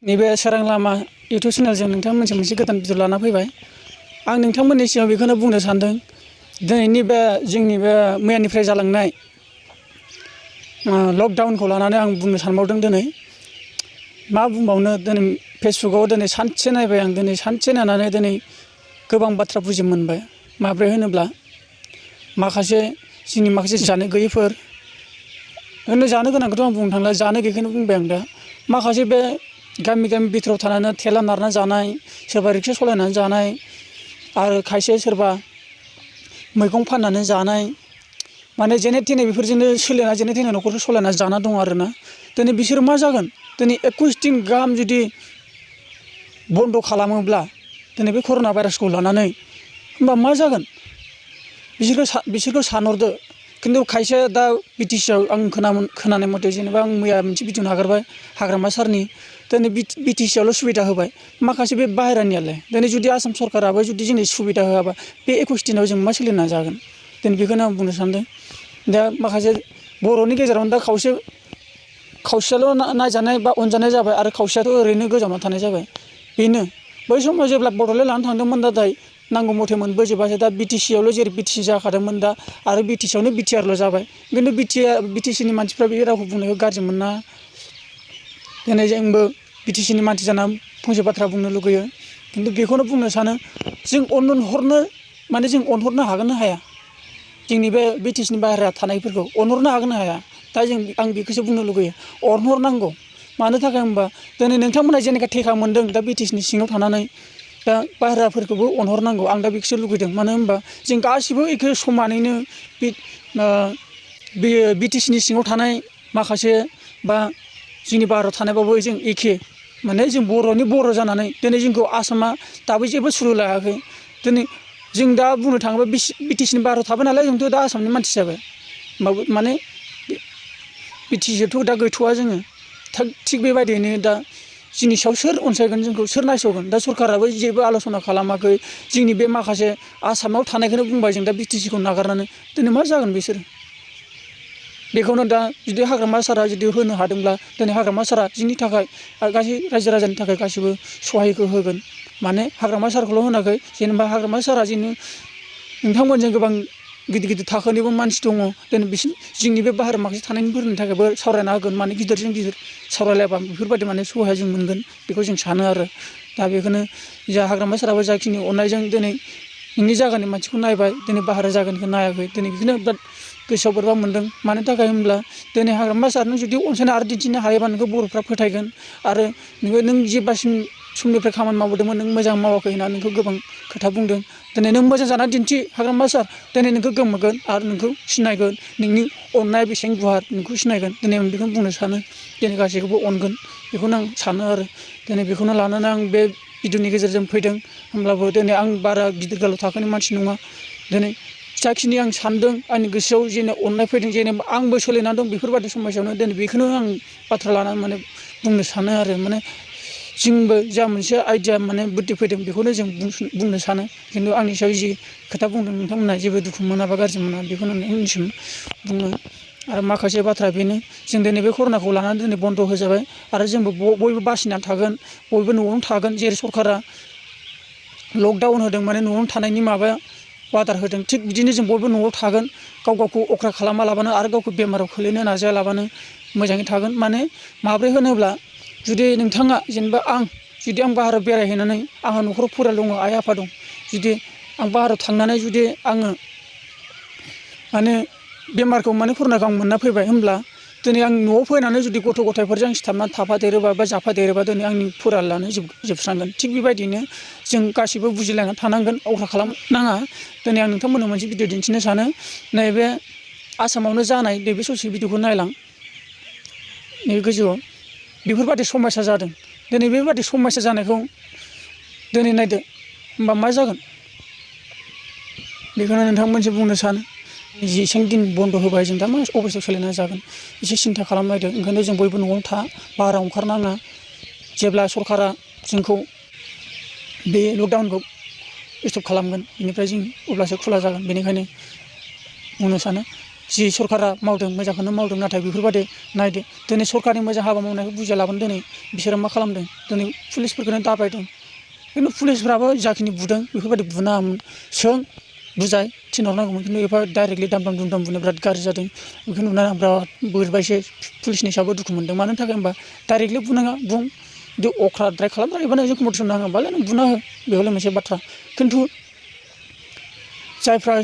नैबे सोरां लामा इउटुब चेनेलजों नोंथांमोनसे मोनसे गोदान भिडिअ लाना फैबाय। आं नोंथांमोननि सिगाङाव बेखौनो बुंनो सानदों, दिनैनि बे जोंनि बे मैयानिफ्राय जालांनाय लकडाउनखौ लानानै आं बुंनो सानबावदों। दिनै मा बुंबावनो, दिनै फेसबुकआव दिनै सानसे नायबाय आं। दिनै सानसे नायनानै दिनै गोबां बाथ्रा बुजि मोनबाय। माब्रै होनोब्ला जोंनि माखासे जानो गैयैफोर, जानो गोनांखौथ' आं बुंनो थांला, जानो गैयैखौनो बुंबाय आं दा। माखासे बे गामि बिथोराव थानानै थेला नारना जानाय, सोरबा रिक्सा सालायनानै जानाय, आरो खायसे सोरबा मैगं फाननानै जानाय, माने जेने थेने बेफोरजोंनो सोलिना जेने थेने न'खरखौ सालायना जाना दं आरोना। दिनै बिसोरो मा जागोन? दिनै 21 दिन गाहाम जुदि बन्द' खालामोब्ला दिनै बे कर'ना भाइरासखौ लानानै, होमबा मा जागोन? बिसोरखौ सानहरदो। खिन्थु खायसे दा बिटिसिआव आं खोनानाय मथे, जेनेबा आं मैया मोनसे भिडिअ नागारबाय हाग्रामा सारनि, दिनै बिटिसिआवल' सुबिदा होबाय। माखासे बे बाहेरानियालाय दिनै जुदि आसाम सरकाराबो जुदि जोंनो सुबिदा होआबा बे 21 दिनाव जों मा सोलिना जागोन? दिनै बेखौनो आं बुंनो सानदों। दा माखासे बर'नि गेजेरावनो दा खावसेयाल' नायजानाय बा अनजानाय जाबाय, आरो खावसेयाथ' ओरैनो गोजानाव थानाय जाबाय। बेनो बै समाव जेब्ला बड'लेण्ड लानो थांदोंमोन, नाथाय नांगौ मथे मोनबोजोबासै। दा बिटिसिआवल' जेरै बिटिसि जाखादोंमोन, दा आरो बिटिसिआवनो बिटिआरल' जाबाय। खिन्थु बिटिसिनि मानसिफ्रा बे रावखौ बुंनायखौ गाज्रि मोना। दिनै जोंबो बिटिसिनि मानसि जाना फंसे बाथ्रा बुंनो लुगैयो। खिन्थु बेखौनो बुंनो सानो, जों अनहरनो हागोन ना हाया? जोंनि बे बिटिसिनि बाहेरा थानायफोरखौ अनहरनो हागोन ना हाया? दा आं बेखौसो बुंनो लुगैयो। अनहरनांगौ। मानो थाखाय होनबा दिनै नोंथांमोना जेनेखा थेखा मोनदों दा बिटिसिनि सिङाव थानानै, दा बाहेराफोरखौबो अनहरनांगौ। आं दा बेखौसो लुगैदों। मानो होनबा जों गासिबो एखे समानैनो बिटिसिनि सिङाव थानाय माखासे बा जोंनि भारताव थानायबाबो जों एखे, माने जों बर' जानानै दिनै जोंखौ आसामा दाबो जेबो सुलु लायाखै। दिनै जों दा बुंनो थाङोब्ला बिटिसिनि बाहेरायाव थाबाय नालाय, जोंथ' दा आसामनि मानसि जाबाय। होमबाबो माने बिटिसिआवथ' दा गैथ'वा जोङो। थिग बेबायदियैनो दा जोंनि सायाव सोर अनसायगोन, जोंखौ सोर नायस'गोन? दा सरकाराबो जेबो आल'सना खालामाखै। जोंनि बे माखासे आसामाव थानायखौनो बुंबाय जों दा बिटिसिखौ नागारनानै। दिनै मा जागोन बिसोरो? बेखौनो दा जुदि हाग्रामा सारा जुदि होनो हादोंब्ला, दिनै हाग्रामा सारा जोंनि थाखाय गासै रायजो राजानि थाखाय गासिबो सहायखौ होगोन। माने हाग्रामा सारखौल' होनाखै, जेनेबा हाग्रामा सारा नोंथांमोनजों गोबां गिदिर गिदिर थाखोनिबो मानसि दङ। दिनै जोंनि बे बाहेरायाव माखासे थानायफोरनि थाखायबो सावरायना होगोन। माने गिदिरजों गिदिर सावरायलायबा बेफोरबायदि माने सहाय जों मोनगोन, बेखौ जों सानो आरो। दा बेखौनो जोंहा हाग्रामा साराबो जाखिनि अननायजों दिनै नोंनि जायगानि मानसिखौ नायबाय, दिनै बाहेरा जायगानिखौ नायाखै। दिनै बेखौनो बिराद गोसोआव बोरैबा मोनदों। मानो थाखाय होनब्ला दिनै हाग्रामा सारनो जुदि अनसायना आरो दिन्थिनो हायोबा नोंखौ बर'फ्रा फोथायगोन। आरो नों जेब्लासिम समनिफ्राय खामानि मावबोदोंमोन, नों मोजां मावाखै होनना नोंखौ गोबां खोथा बुंदों। दिनै नों मोजां जानानै दिन्थि हाग्रामा सार, दिनै नोंखौ गोमोगोन आरो नोंखौ सिनायगोन। नोंनि अननाया बेसेबां गुवार नोंखौ सिनायगोन। दिनै आं बेखौनो बुंनो सानो, दिनै गासैखौबो अनगोन, बेखौनो आं सानो आरो। दिनै बेखौनो लानानै आं बे भिडिअनि गेजेरजों फैदों। होमब्लाबो दिनै आं बारा गिदिर गोलाव थाखोनि मानसि नङा। दिनै जाखिनि आं सानदों, आंनि गोसोआव जेने अननाय फैदों, जेनेबा आंबो सोलिनानै दं बेफोरबायदि समाजावनो, दिनै बेखौनो आं बाथ्रा लानानै माने बुंनो सानो आरो। माने जोंबो जा मोनसे आइडिया माने बुद्धि फैदों, बेखौनो जों बुंनो सानो। खिन्थु आंनि सायाव जि खोथा बुंदों, नोंथांमोनहा जेबो दुखु मोना बा गाज्रि मोना, बेखौनो नोंथांमोननिसिम बुङो। आरो माखासे बाथ्रा बेनो, जों दिनै बे कर'नाखौ लानानै दिनै बन्द' होजाबाय, आरो जोंबो बयबो बासिनानै थागोन, बयबो न'आवनो थागोन। जेरै सरकारा लकडाउन होदों, माने न'आवनो थानायनि अर्डार होदों, थिग बिदिनो जों बयबो न'आव थागोन। गावखौ अख्रा खालामालाबानो आरो गावखौ बेमाराव खोलैनो नाजायालाबानो मोजाङै थागोन। माने माब्रै होनोब्ला, जुदि नोंथाङा जेनेबा आं बाहेरायाव बेरायहैनानै, आंहा न'खराव फरियाल दङ, आइ आफा दं, जुदि आं बाहेरायाव थांनानै जुदि आङो माने बेमारखौ माने कर'नाखौ आं मोनना फैबाय, होमब्ला दिनै आं न'आव फैनानै जुदि गथ' गथायफोरजों सिथाबनानै थाफादेरोबा बा जाफादेरोबा, दिनै आंनि फरियालानो जोबस्रांगोन। थिग बेबायदिनो जों गासिबो बुजिलायनानै थानांगोन, अख्रा खालामनाङा। दिनै आं नोंथांमोननो मोनसे भिडिअ दिन्थिनो सानो। नैबे आसामावनो जानाय नैबे ससे भिडिअखौ नायलां, नैबे गोजौआव बेफोरबायदि समयसा जादों। दिनै बेबायदि समयसा जानायखौ दिनै नायदो, होमबा मा जागोन? बेखौनो नोंथांमोनजों बुंनो सानो। जेसेबां दिन बन्द' होबाय, जों दा मा अबस्थायाव सोलिना जागोन, एसे सिन्था खालामनायदो। ओंखायनो जों बयबो न'आवनो बाहेरायाव ओंखारनाङा। जेब्ला सरकारा जोंखौ बे लकडाउनखौ स्टप खालामगोन, बेनिफ्राय जों अब्लासो खुला जागोन। बेनिखायनो बुंनो सानो जि सरकारा मावदों मोजांखौनो मावदों नाथाय बेफोरबायदि नायदो दिनै सरकारनि मोजां हाबा मावनायखौ बुजिया लाबानो दिनै बिसोरो मा खालामदों दिनै पुलिसफोरखौनो दाबायदों खिन्थु पुलिसफ्राबो जाखिनि बुदों बेफोरबायदि बुनाङामोन सों बुजाय थिनहरनांगौमोन खिन्थु एफा डाइरेक्टलि दाम दुम बुनाय बिराद गाज्रि जादों बेखौ नुनानै आं बिराद बोरैबा एसे पुलिसनि सायावबो दुखु मोनदों मानो थाखाय होनबा डाइरेक्टलि बुनाङा बुं जुदि अख्राद्राय खालामद्रायोबा नों कम्पिटिसन नाङोबालाय नों बुना हो बेयावलाय मोनसे बाथ्रा खिन्थु जायफ्रा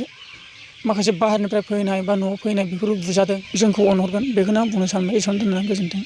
माखासे बाहेरनिफ्राय फैनाय बा न'आव फैनाय बेफोर बुजादों जोंखौ अनहरगोन बेखौनो आं बुंनो सानबाय एसेबां दोननानै गोजोन्थों